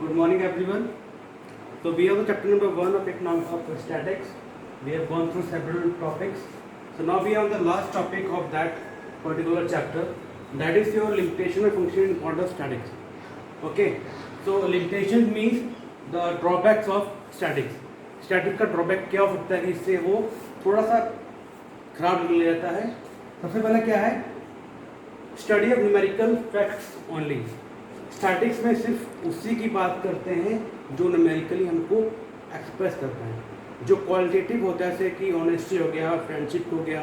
Good morning, everyone. So we have the chapter number 1 of economics of statics. We have gone through several topics. So now we are on the last topic of that particular chapter. That is your limitation of function in order statics. Okay. So limitation means the drawbacks of statics. Static का drawback क्या हो सकता है कि इससे वो थोड़ा सा खराब निकल जाता है. सबसे पहला क्या है? Study of numerical facts only. Statics में सिर्फ उसी की बात करते हैं जो न्यूमेरिकली हमको एक्सप्रेस करते हैं. जो क्वालिटेटिव होता है, जैसे कि ऑनेस्टी हो गया, फ्रेंडशिप हो गया,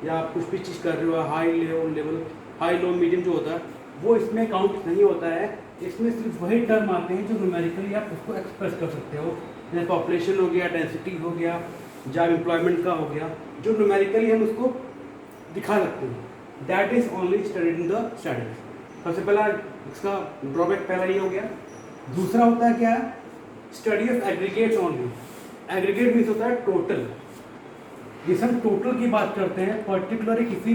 या आप कुछ भी चीज़ कर रहे हो, high level high low medium जो होता है वो इसमें काउंट नहीं होता है. इसमें सिर्फ वही टर्म आते हैं जो न्यूमेरिकली आप उसको एक्सप्रेस कर सकते हो. जैसे पॉपुलेशन हो गया, डेंसिटी हो गया, जॉब एम्प्लॉयमेंट का हो गया, जो न्यूमेरिकली हम उसको दिखा सकते हैं. That is only studied in the statics. सबसे पहला इसका ड्रॉबैक पहला ये हो गया. दूसरा होता है क्या? Study of aggregates only. Aggregate means होता है टोटल. जिस हम टोटल की बात करते हैं, पर्टिकुलरली किसी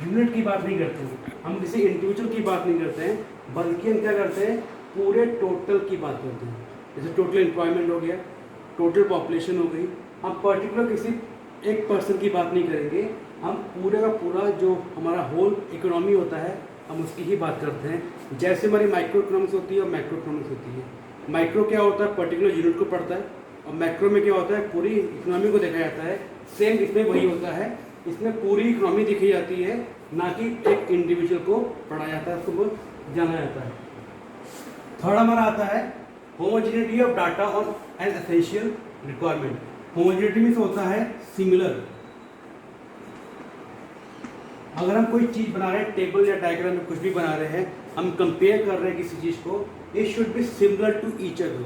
यूनिट की बात नहीं करते हैं, हम किसी इंडिविजुअल की बात नहीं करते हैं, बल्कि हम क्या करते हैं, पूरे टोटल की बात करते हैं. जैसे टोटल एम्प्लॉयमेंट हो गया, टोटल पॉपुलेशन हो गई. हम पर्टिकुलर किसी एक पर्सन की बात नहीं करेंगे, हम पूरे का पूरा जो हमारा होल इकोनॉमी होता है हम उसकी ही बात करते हैं. जैसे हमारी माइक्रो इकोनॉमिक्स होती है और मैक्रो इकोनॉमिक्स होती है. माइक्रो क्या होता है? पर्टिकुलर यूनिट को पढ़ता है. और मैक्रो में क्या होता है? पूरी इकोनॉमी को देखा जाता है. सेम इसमें वही होता है. इसमें पूरी इकोनॉमी दिखी जाती है, ना कि एक इंडिविजुअल को पढ़ा जाता है, उसको जाना जाता है. थर्ड हमारा आता है homogeneity of data on an essential requirement. Homogeneity means होता है सिमिलर. अगर हम कोई चीज़ बना रहे हैं, टेबल या डायग्राम में कुछ भी बना रहे हैं, हम कंपेयर कर रहे हैं किसी चीज़ को, it should be similar to each other.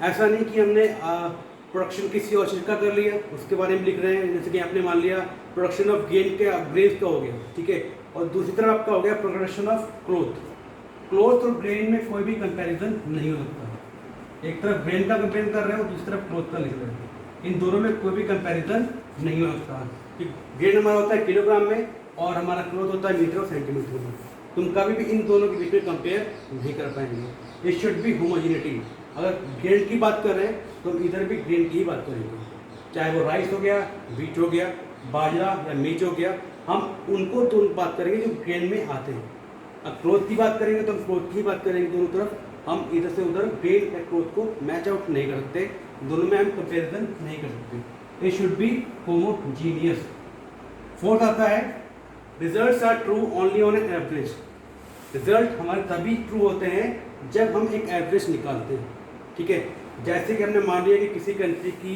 ऐसा नहीं कि हमने प्रोडक्शन किसी और चीज़ का कर लिया, उसके बारे में लिख रहे हैं. जैसे कि आपने मान लिया प्रोडक्शन ऑफ ग्रेन्स का हो गया, ठीक है, और दूसरी तरफ आपका हो गया प्रोडक्शन ऑफ क्लोथ. क्लोथ और ग्रेन में कोई भी कंपैरिजन नहीं हो सकता. एक तरफ ग्रेन का कंपेयर कर रहे हो, दूसरी तरफ क्लोथ का लिख रहे हो, इन दोनों में कोई भी कंपैरिजन नहीं हो सकता. ग्रेन हमारा होता है किलोग्राम में और हमारा क्लोथ होता है मीटर और सेंटीमीटर में. तुम कभी भी इन दोनों के बीच में कंपेयर नहीं कर पाएंगे. It should B homogeneity. अगर ग्रेन की बात कर रहे हैं तो हम इधर भी ग्रेन की ही बात करेंगे, चाहे वो राइस हो गया, व्हीट हो गया, बाजरा या मेज हो गया, हम उनको तो बात करेंगे जो ग्रेन में आते हैं. अब क्लोथ की बात करेंगे तो हम क्लोथ की ही बात करेंगे. दोनों तरफ हम इधर से उधर ग्रेन या क्लोथ को मैच आउट नहीं कर सकते, दोनों में हम कंपेरिजन नहीं कर सकते. It should be homogeneous. Fourth आता है results are true only on an average. Result हमारे तभी ट्रू होते हैं जब हम एक एवरेज निकालते हैं, ठीक है. जैसे कि हमने मान लिया कि किसी कंट्री की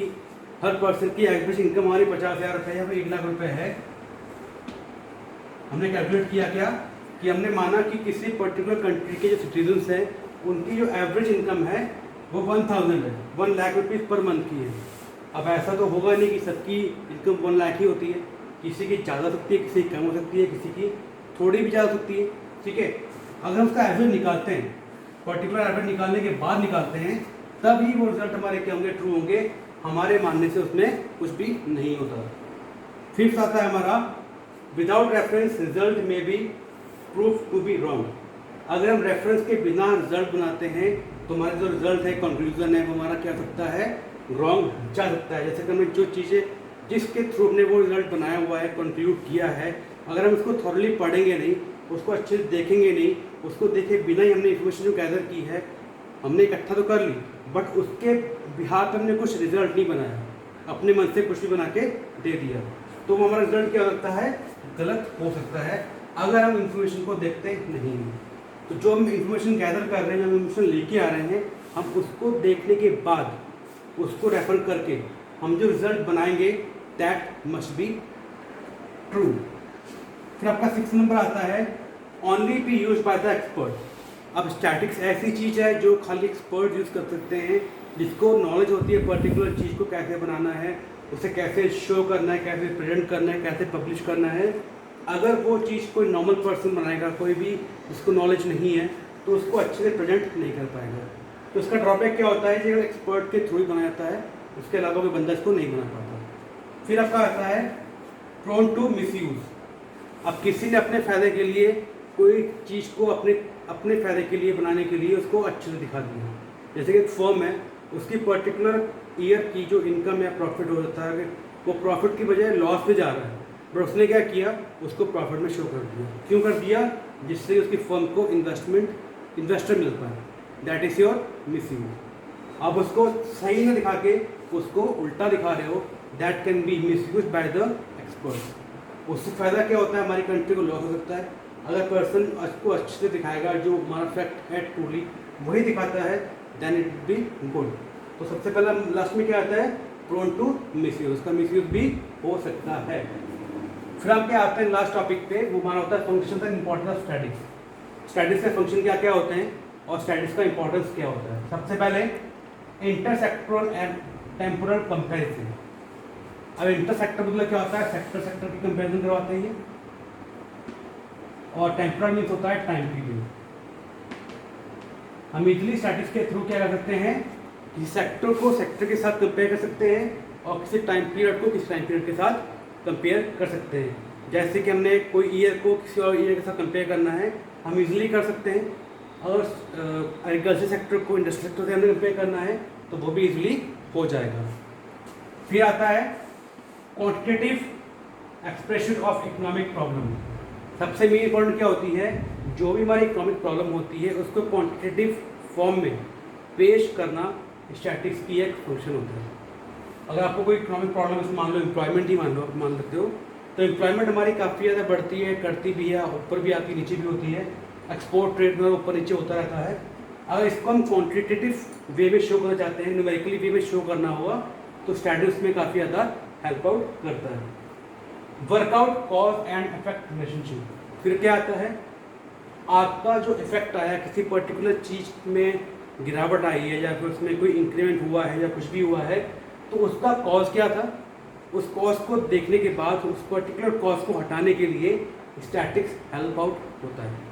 हर पर्सन की एवरेज इनकम हमारी 50,000 रुपये या फिर 1 लाख रुपये है. हमने कैलकुलेट किया क्या कि हमने माना कि किसी पर्टिकुलर कंट्री के जो सिटीजन्स हैं उनकी जो एवरेज इनकम है वो 1000 है, 1 लाख रुपीज़ पर मंथ की है. अब ऐसा तो होगा नहीं कि सबकी इनकम 1 लाख ही होती है. किसी की ज़्यादा सकती है, किसी की कम हो सकती है, किसी की थोड़ी भी ज़्यादा सकती है, ठीक है. अगर हम उसका एवरेज निकालते हैं, पर्टिकुलर एवरेज निकालने के बाद निकालते हैं, तभी वो रिजल्ट हमारे क्या होंगे? ट्रू होंगे. हमारे मानने से उसमें कुछ भी नहीं होता. फिफ्थ आता है हमारा विदाउट रेफरेंस रिजल्ट में be proof to be wrong. अगर हम रेफरेंस के बिना रिजल्ट बनाते हैं तो हमारा जो रिजल्ट है, कंक्लूजन है, वो हमारा क्या सकता है? रॉन्ग जा सकता है. जैसे कि हमने जो चीज़ें जिसके थ्रू हमने वो रिजल्ट बनाया हुआ है, कंक्लूड किया है, अगर हम उसको थॉरली पढ़ेंगे नहीं, उसको अच्छे से देखेंगे नहीं, उसको देखे बिना ही हमने इन्फॉर्मेशन जो गैदर की है, हमने इकट्ठा तो कर ली, बट उसके बिहार पर हमने कुछ रिजल्ट नहीं बनाया, अपने मन से कुछ भी बना के दे दिया, तो हमारा रिजल्ट क्या हो सकता है? गलत हो सकता है, अगर हम इन्फॉर्मेशन को देखते नहीं हैं. तो जो हम इन्फॉर्मेशन गैदर कर रहे हैं, जो इन्फॉर्मेशन लेके आ रहे हैं, हम उसको देखने के बाद उसको रेफर करके हम जो रिजल्ट बनाएंगे दैट मस्ट बी ट्रू. फिर आपका 6 नंबर आता है only B use by the expert. अब स्टैटिक्स ऐसी चीज़ है जो खाली एक्सपर्ट यूज़ कर सकते हैं, जिसको नॉलेज होती है पर्टिकुलर चीज़ को कैसे बनाना है, उसे कैसे शो करना है, कैसे प्रेजेंट करना है, कैसे पब्लिश करना है. अगर वो चीज़ कोई नॉर्मल पर्सन बनाएगा, कोई भी जिसको नॉलेज नहीं है, तो उसको अच्छे से प्रेजेंट नहीं कर पाएगा. तो उसका ड्रॉबैक क्या होता है कि एक्सपर्ट के थ्रू ही बनाया जाता है, उसके अलावा कोई बंदा इसको नहीं बना पाता. फिर आपका आता है प्रोन टू मिसयूज. अब किसी ने अपने फ़ायदे के लिए कोई चीज़ को अपने फ़ायदे के लिए बनाने के लिए उसको अच्छे से दिखा दिया, जैसे कि एक फर्म है, उसकी पर्टिकुलर ईयर की जो इनकम या प्रॉफिट हो जाता है, वो प्रॉफिट की बजाय लॉस में जा रहा है, बट उसने क्या किया, उसको प्रॉफिट में शो कर दिया। क्यों कर दिया? जिससे उसकी फर्म को इन्वेस्टर मिलता है। That is your misuse. आप उसको सही में दिखा के उसको उल्टा दिखा रहे हो, that can be misuse by the experts. उससे फ़ायदा क्या होता है, हमारी कंट्री को लॉस हो सकता है। अगर पर्सन उसको अच्छे से दिखाएगा, जो हमारा फैक्ट है ट्रूली वही दिखाता है, देन इट बी गुड। तो सबसे पहला लास्ट में क्या आता है, प्रोन टू मिसयूज, का मिसयूज भी हो सकता है। फिर हम क्या आते हैं लास्ट टॉपिक पे, वो हमारा होता है function and importance of statics. Statics के फंक्शन क्या क्या होते हैं और स्टैटिक्स का इंपॉर्टेंस क्या होता है। सबसे पहले इंटरसेक्टोरल एंड टेम्पोरल कंपैरिजन। अब इंटरसेक्टर मतलब क्या होता है, सेक्टर की कंपैरिजन करवाते हैं, और टेम्पोरल मीन्स होता है टाइम पीरियड। हम इजली स्टैटिक्स के थ्रू क्या कर सकते हैं, किसी सेक्टर को सेक्टर के साथ कंपेयर कर सकते हैं और किसी टाइम पीरियड को किसी टाइम पीरियड के साथ कंपेयर कर सकते हैं। जैसे कि हमने कोई ईयर को किसी और ईयर के साथ कंपेयर करना है, हम इजीली कर सकते हैं। और एग्रीकल्चर सेक्टर को इंडस्ट्री सेक्टर से हमने कंपेयर करना है तो वो भी इजीली हो जाएगा। फिर आता है quantitative expression of economic problem. सबसे मेन इंपॉर्टेंट क्या होती है, जो भी हमारी इकोनॉमिक प्रॉब्लम होती है उसको क्वांटिटेटिव फॉर्म में पेश करना स्टैटिक्स की एक फंक्शन होता है। अगर आपको कोई इकोनॉमिक प्रॉब्लम है, मान लो एम्प्लॉयमेंट ही मान लेते हो, तो एम्प्लॉयमेंट हमारी काफ़ी ज़्यादा बढ़ती है, करती भी है, ऊपर भी आती नीचे भी होती है, एक्सपोर्ट ट्रेड में ऊपर नीचे होता रहता है। अगर इसको हम क्वान्टिटेटिव वे में शो करना चाहते हैं, न्यूमेरिकली वे में शो करना हुआ, तो स्टैटिक्स में काफ़ी ज़्यादा हेल्प आउट करता है। Workout cause and effect relationship. फिर क्या आता है, आपका जो इफेक्ट आया किसी पर्टिकुलर चीज़ में, गिरावट आई है या फिर उसमें कोई इंक्रीमेंट हुआ है या कुछ भी हुआ है, तो उसका कॉज क्या था, उस कॉज को देखने के बाद उस पर्टिकुलर कॉज को हटाने के लिए स्टैटिक्स हेल्प आउट होता है।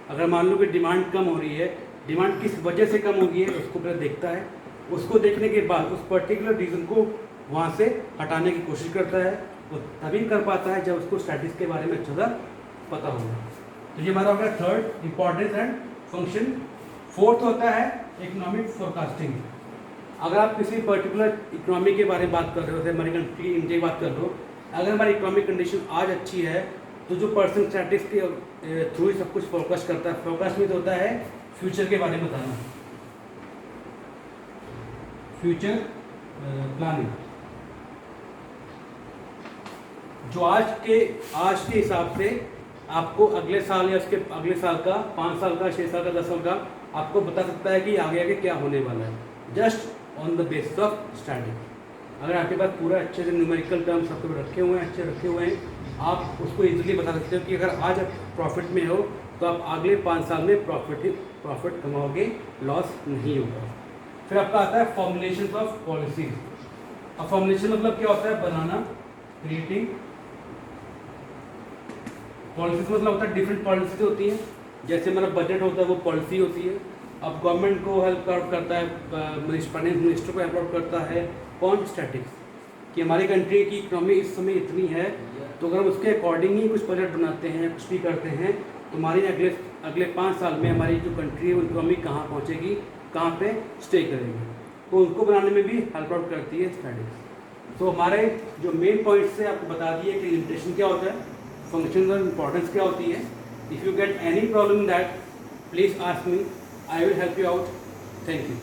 अगर मान लो कि डिमांड कम हो रही है, डिमांड किस वजह से कम हो रही है उसको पहले देखता है, उसको देखने के बाद उस पर्टिकुलर रीज़न को वहाँ से हटाने की कोशिश करता है, वो तभी कर पाता है जब उसको स्टैटिक्स के बारे में अच्छा सा पता होगा। तो ये हमारा हो गया third, importance and function. Fourth होता है इकोनॉमिक फोरकास्टिंग। अगर आप किसी पर्टिकुलर इकोनॉमी के बारे में बात कर रहे हो, जैसे हमारी कंट्री इंडिया की बात कर लो, अगर हमारी इकोनॉमिक कंडीशन आज अच्छी है तो जो पर्सन स्टैटिक्स के थ्रू ही सब कुछ फोकस करता है। फोकस में तो होता है फ्यूचर के बारे में बताना, फ्यूचर प्लानिंग। जो आज के हिसाब से आपको अगले साल या उसके अगले साल का, 5 साल का, 6 साल का, 10 साल का आपको बता सकता है कि आगे आगे क्या होने वाला है, just on the basis of statics. अगर आपके पास पूरा अच्छे से न्यूमेरिकल टर्म्स सबके रखे हुए हैं, अच्छे रखे हुए हैं, आप उसको इजीली बता सकते हो कि अगर आज आप प्रॉफिट में हो तो आप अगले 5 साल में प्रॉफिट कमाओगे, लॉस नहीं होगा। फिर आपका आता है फॉर्मुलेशन ऑफ पॉलिसीज। अब फॉर्मुलेशन मतलब क्या होता है, बनाना, क्रिएटिंग। पॉलिसीज मतलब होता है डिफरेंट पॉलिसीज होती हैं, जैसे हमारा बजट होता है वो पॉलिसी होती है। अब गवर्नमेंट को हेल्प आउट करता है, फाइनेंस मिनिस्टर को हेल्प आउट करता है कौन, स्टैटिक्स, कि हमारी कंट्री की इकोनॉमी इस समय इतनी है, तो अगर हम उसके अकॉर्डिंग ही कुछ बजट बनाते हैं या कुछ भी करते हैं तो हमारी अगले 5 साल में हमारी जो कंट्री है वो इकोनॉमी कहाँ पहुँचेगी, कहाँ पे स्टे करेगी, तो उनको बनाने में भी हेल्प आउट करती है स्टैटिक्स। तो हमारे जो मेन पॉइंट्स से आपको बता दिए कि लिमिटेशन क्या होता है, फंक्शन और इंपॉर्टेंस क्या होती है। If you get any problem that, please ask me, I will help you out. Thank you.